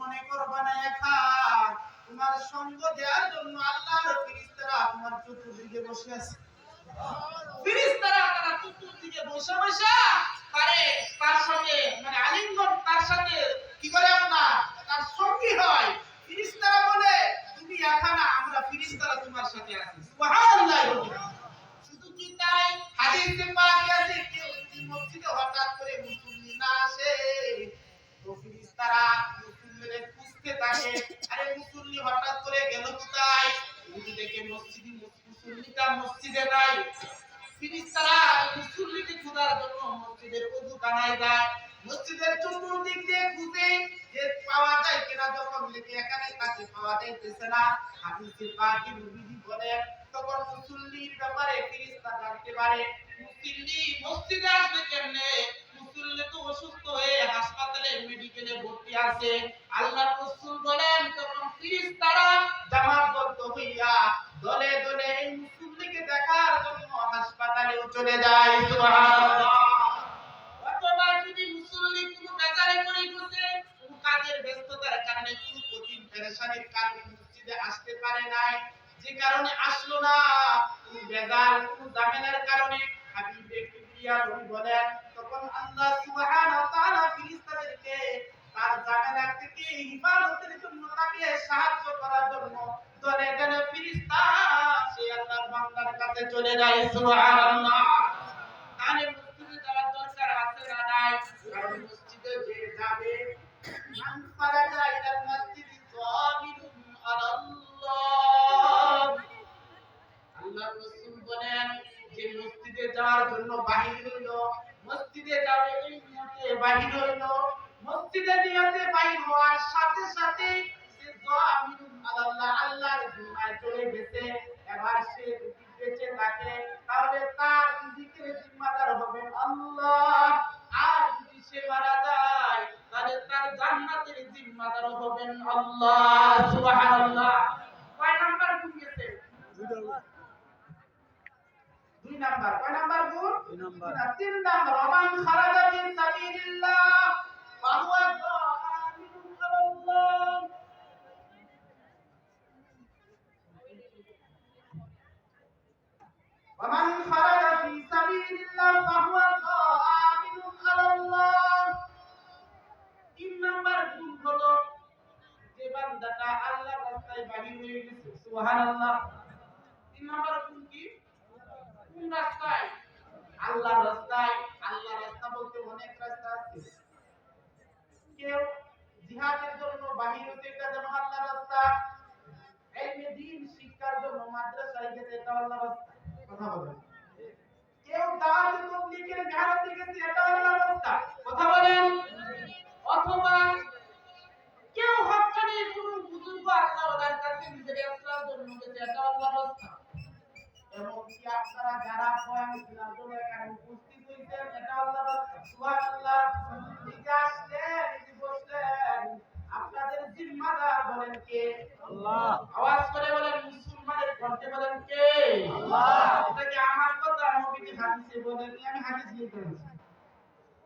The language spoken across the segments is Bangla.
মনে করবা না একা, তোমার সঙ্গ দেওয়ার জন্য আল্লাহর ফেরেশতারা তোমার চতুর্দিকে বসে আছে। ফেরেশতারা তারা চতুর্দিকে বসে বসে পারে তার সঙ্গে মানে আলিঙ্গন তার সাথে কি করে আপনার তার সঙ্গী হয়। ফেরেশতারা বলে তুমি একা না, আমরা ফেরেশতারা তোমার সাথে আছি। সুবহানাল্লাহ। শুধু কি তাই, হাদিসে পাকে আছে কেউ যদি মসজিদে হঠাৎ করে মুসল্লি না আসে তো ফেরেশতারা মুসল্লিদের খুঁজতে থাকে, আরে মুসল্লি হঠাৎ করে গেল কোথায়, যদি দেখে মুসল্লিটা মসজিদে নাই, ফেরেশতারা মুসল্লিকে খোঁজার জন্য মসজিদের ওযুখানায় যায়, মসজিদের চতুর্দিক দিয়ে খুঁজে যে পাওয়া যায় কিনা, যখন লেগে এখানে তাকে পাওয়া যাইতেছে না, হাদিসে পাকে নবীজি বলেন তখন মুসল্লির ব্যাপারে ফেরেশতা জানতে পারে মুসল্লি মসজিদে আসবে কেমনে, মুসল্লি তো অসুস্থ হয়ে হাসপাতালে মেডিকেলে ভর্তি আছে। আল্লাহর রাসূল বলেন তখন ফেরেশতারা জামাতবদ্ধ হইয়া দলে দলে এই মুসল্লিকে দেখার জন্য হাসপাতালে চলে যায়। সুবহানাল্লাহ। অথবা যদি মুসল্লি কোনো বেজারে পড়ে গেছে, কোনো কাজের ব্যস্ততার কারণে কোনো কঠিন পেরেশানির কারণে মসজিদে আসতে পারে নাই, যে কারণে আসলো না, কোনো বেজার কোনো ঝামেলার কারণে হাবিবে কিবরিয়া নবী বলেন তখন আল্লাহ সুবহানাহু ওয়া তাআলা ফেরেশতাদেরকে তার ঝামেলা থেকে হিফাজতের জন্য তাকে সাহায্য করার জন্য দলে দলে ফেরেশতা সে আল্লাহর বান্দার কাছে চলে যায়। সুবহানাল্লাহ। তাহলে মসজিদে যাওয়ার দরকার আছে না নাই? কারণ মসজিদে যে যাবে মান ফারাজা ইলাল মসজিদি যামিনুন আলাল্লাহ, আল্লাহর রাসূল বলেন যে মসজিদে যাওয়ার জন্য বাহির হইল, মসজিদে যাবে এই নিয়তে বাহির হইল, মসজিদে নিয়তে বাহির হওয়ার সাথে সাথে সে যামিনুন আলাল্লাহ আল্লাহর জিম্মায় চলে গেছে। এবার সে যদি বেঁচে থাকে তাহলে তার রিজিকের জিম্মাদার হবেন আল্লাহ, আর যদি সে মারা যায় তাহলে তার জান্নাতের জিম্মাদার হবেন আল্লাহ। সুবহানাল্লাহ। কয় নাম্বার গুণ গেছে? দুই নাম্বার। কয় নাম্বার গুণ? দুই নাম্বার। তিন নাম্বার ওমান খারাজা ফি সাবিলিল্লাহ ফাহুয়া যামিনুন আলাল্লাহ। ওমান খারাজা ফি সাবিলিল্লাহ ফাহুয়া যামিনুন আলাল্লাহ। তিন নাম্বার গুণ হলো যে বান্দাটা আল্লাহর রাস্তায় বাহির হয়ে গেছে। সুবহানাল্লাহ। তিন নাম্বার গুণ কি? কোন রাস্তায়? আল্লাহর রাস্তায়। আল্লাহর রাস্তা বলতে অনেক রাস্তা আছে। কেউ জিহাদের জন্য বাহির হতে, এটা যেমন আল্লাহর রাস্তা, ইলমে দ্বীন শিক্ষার জন্য মাদ্রাসায় গেছে, এটা আল্লাহর রাস্তা। কথা বলেন। কেউ দাওয়াত তাবলীগের মেহনতে গেছে, এটা আল্লাহর রাস্তা। কথা বলেন। অথবা কেউ হকানি কোন বুজুর্গ আল্লাহ ওনার কাছে নিজের ইসলাম জন্য গেছে, এটা আল্লাহর রাস্তা। এমনকি আপনারা যারা বয়ান শোনার জন্য এখানে উপস্থিত হয়েছেন, এটা আল্লাহর রাস্তা। সুবহানাল্লাহ। নিজে আসলেন, নিজে বসলেন, আপনাদের জিম্মাদার বলেন কে? আল্লাহ। আওয়াজ করে বলেন, মুসলমানের কণ্ঠে বলেন কে? আল্লাহ। এটা কি আমার কথা? নবীজি হাদিসে বলেন, আমি হাদিস লিখে আনছি।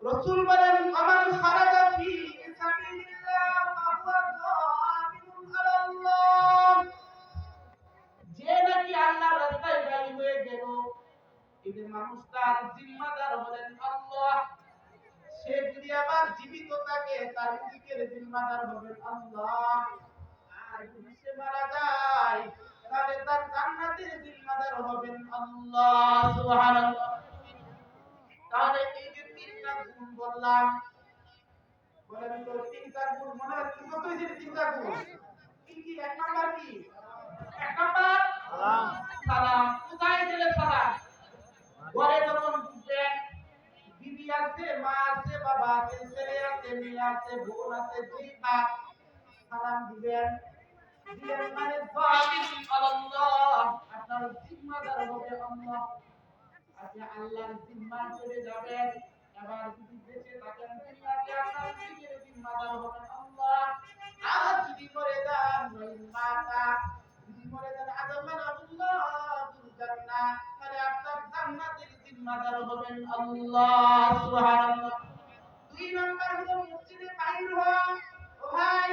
রাসূল বলেন আমান খারাজা ফি সাবিলিল্লাহ ফাহুয়া যামিনুন আলাল্লাহ, যে নাকি আল্লাহর রাস্তায় বাইর হয়ে গেল এই মানুষটার জিম্মাদার হলেন আল্লাহ। সে যদি আবার জীবিত থাকে তার রিজিকের জিম্মাদার হবেন আল্লাহ, আর যদি সে মারা যায় তাহলে তার জান্নাতের জিম্মাদার হবেন আল্লাহ। সুবহানাল্লাহ। তাহলে এই যে তিনটা গুণ বললাম, বলেন তো তিনটা গুণ মনে হচ্ছে কত হয়েছে? তিনটা গুণ কি কি? এক নাম্বার কি? এক নাম্বার সালাম। সালাম। কোথায় গেলে সালাম? ঘরে যখন ঢুকবেন, বিবি আছে, মা আছে, বাবা আছে, ছেলে আছে, মেয়ে আছে, বোন আছে, জিতা সালাম দিবেন। দিলেন মানে যামিনুন আলাল্লাহ, আপনার জিম্মাদার হবে আল্লাহ। আপনি আল্লাহর জিম্মায় চলে যাবেন। এবার যদি বেঁচে থাকেন দুনিয়াতে আপনার রিজিকের জিম্মাদার হবেন আল্লাহ। আর যদি মরে যান মাতা, যদি মরে যান আদমান আল্লাহ জান্নাত, তাহলে আপনার জান্নাতের জিম্মাদার হবেন আল্লাহ। সুবহানাল্লাহ। দুই নাম্বার হলো মসজিদে বাইর হওয়া। ও ভাই,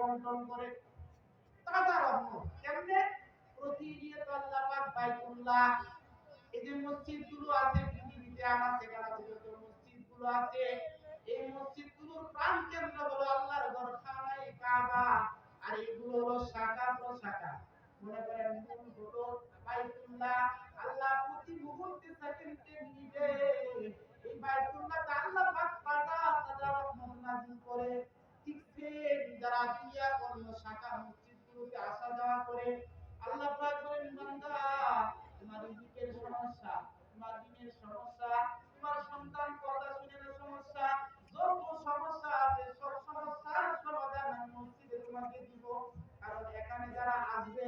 বন্টন করে। তাজা রহমত কেমনে? প্রতিনিয়ত আল্লাহ পাক বাইতুল্লাহ, এই যে মসজিদগুলো আছে পৃথিবীতে, আমার যেখানে যত মসজিদগুলো আছে, এই মসজিদগুলোর প্রাণ কেন্দ্র হলো আল্লাহর ঘর খানায়ে কাবা। আর এগুলো হলো শাখা প্রশাখা। মনে করেন মূল হলো বাইতুল্লাহ। আল্লাহ প্রতি মুহূর্তে সেকেন্ডে মিনিটে এই বাইতুল্লাহতে আল্লাহ পাক তাজা তাজা রহমত নাযিল করে। ঠিক সেই যারা দিয়া অন্য শাখা মসজিদগুলোতে আসা যাওয়া করে, আল্লাহ পাক বলেন, বান্দা তোমার রিজিকের সমস্যা, তোমার দিনের সমস্যা, তোমার সন্তান কথা শুনে না সমস্যা, যত সমস্যা আছে সব সমস্যার সমাধান আমি মসজিদে তোমাকে দিব। কারণ এখানে যারা আসবে,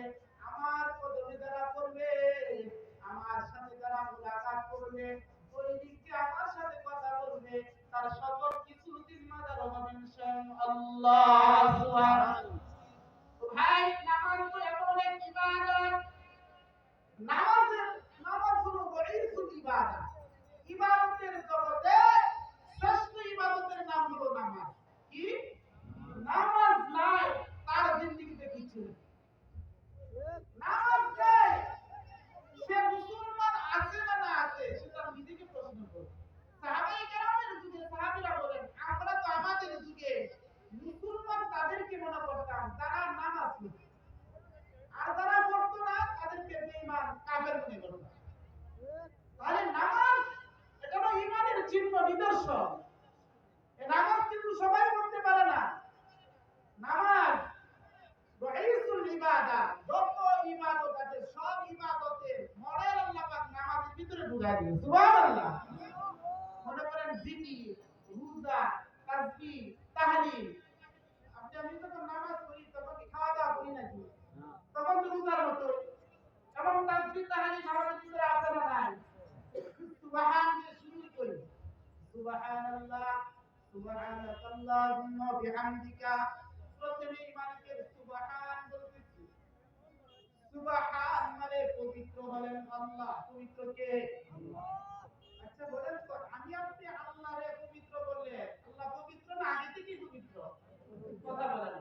আমার কদমে যারা পড়বে, আমার সাথে যারা মুলাকাত করবে, দৈনিককে আমার সাথে কথা বলবে, তার সকল কিছু জিম্মাদার হবেন স্বয়ং আল্লাহ সুবহানাহু। ভাই, নামাজ তো এমন এক ইবাদত, নামাজের নামাজ হলো ওয়াইসুল ইবাদত। ইবাদতের জগতে শ্রেষ্ঠ ইবাদতের নাম হলো নামাজ। কি? নামাজ নাই তার জিন্দেগিতে কিছু নেই। নামাজ নেই, সে মুসলমান আছে না না আছে সেটা নিজেকে প্রশ্ন করো। সাহাবায়ে কেরামের যুগে সাহাবীরা বলেন, আমরা তো আমাদের যুগে মুসলমান তাদেরকে মনে করতাম যারা নামাজ পড়ে, আর যারা পড়তো না তাদেরকে বেঈমান কাফের মনে করতাম। তাহলে নামাজ এটা হলো ঈমানের চিহ্ন, নিদর্শন। এই নামাজ কিন্তু সবাই করতে পারে না। নামাজ রাইসুল ইবাদত, যত ইবাদত আছে সব ইবাদতের মডেল আল্লাহ পাক নামাজের ভিতরে ঢুকায় দিয়েছে। সুবহানাল্লাহ। মনে করেন জিকির, রোজা, তাসবিহ, তাহলিল। আমি যখন নামাজ পড়ি তখন কি খাওয়া দাওয়া করি নাকি? তখন তো রোজার মতো। এবং তাসবিহ তাহলিল নামাজের ভিতরে আছে না নাই? সুবহান দিয়ে শুরু করি। সুবহানাল্লাহ, সুবহানাকাল্লাহুম্মা বিহামদিকা। প্রথমে মালিকের সুবহান বলতেছি। সুবহান মানে পবিত্র হলেন আল্লাহ। পবিত্র কে? আল্লাহ। আচ্ছা বলেন তো, আমি আপনি আল্লাহরে পবিত্র বললে আল্লাহ পবিত্র না আগে থেকেই পবিত্র? কথা বলেন।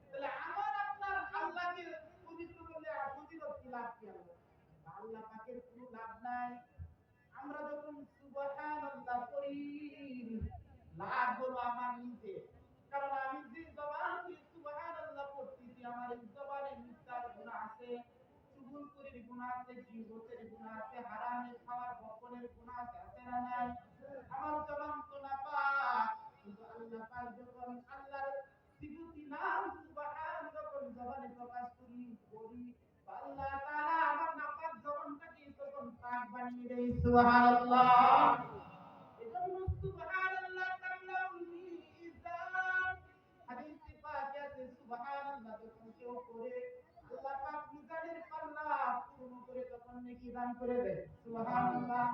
তাহলে আমার আপনার আল্লাহকে পবিত্র বললে ফজিলত কি, লাভ কি? আল্লাহ পাকের কোনো লাভ নাই। আমরা যখন সুবহানাল্লাহ পড়ি, লাভ হলো আমার নিজে। কারণ আমি যে জবান দিয়ে সুবহানাল্লাহ পড়তেছি, আমার এই জবানে মিথ্যার গুনাহ আছে, চুগলখড়ির গুনাহ আছে, গীবতের গুনাহ আছে, হারামের খাওয়ার বকনের গুনাহ আছে না নাই? আমার জবান তো নাপাক, কিন্তু আল্লাহ পাক যখন আল্লাহর সিফতি নাম সুবহান যখন জবানে প্রকাশ করি বলি, আল্লাহ তাআলা আমার নাপাক জবানটাকে তখন পাক বানিয়ে দেয়। সুবহানাল্লাহ। এজন্য সুবহানাল্লাহ কামলাউল মিজান। হাদিসে পাকে আছে সুবহানাল্লাহ যখন কেউ করে, আল্লাহ পাক মিজানের পাল্লা পূর্ণ করে তখন নেকি দান করে দেয়। সুবহানাল্লাহ।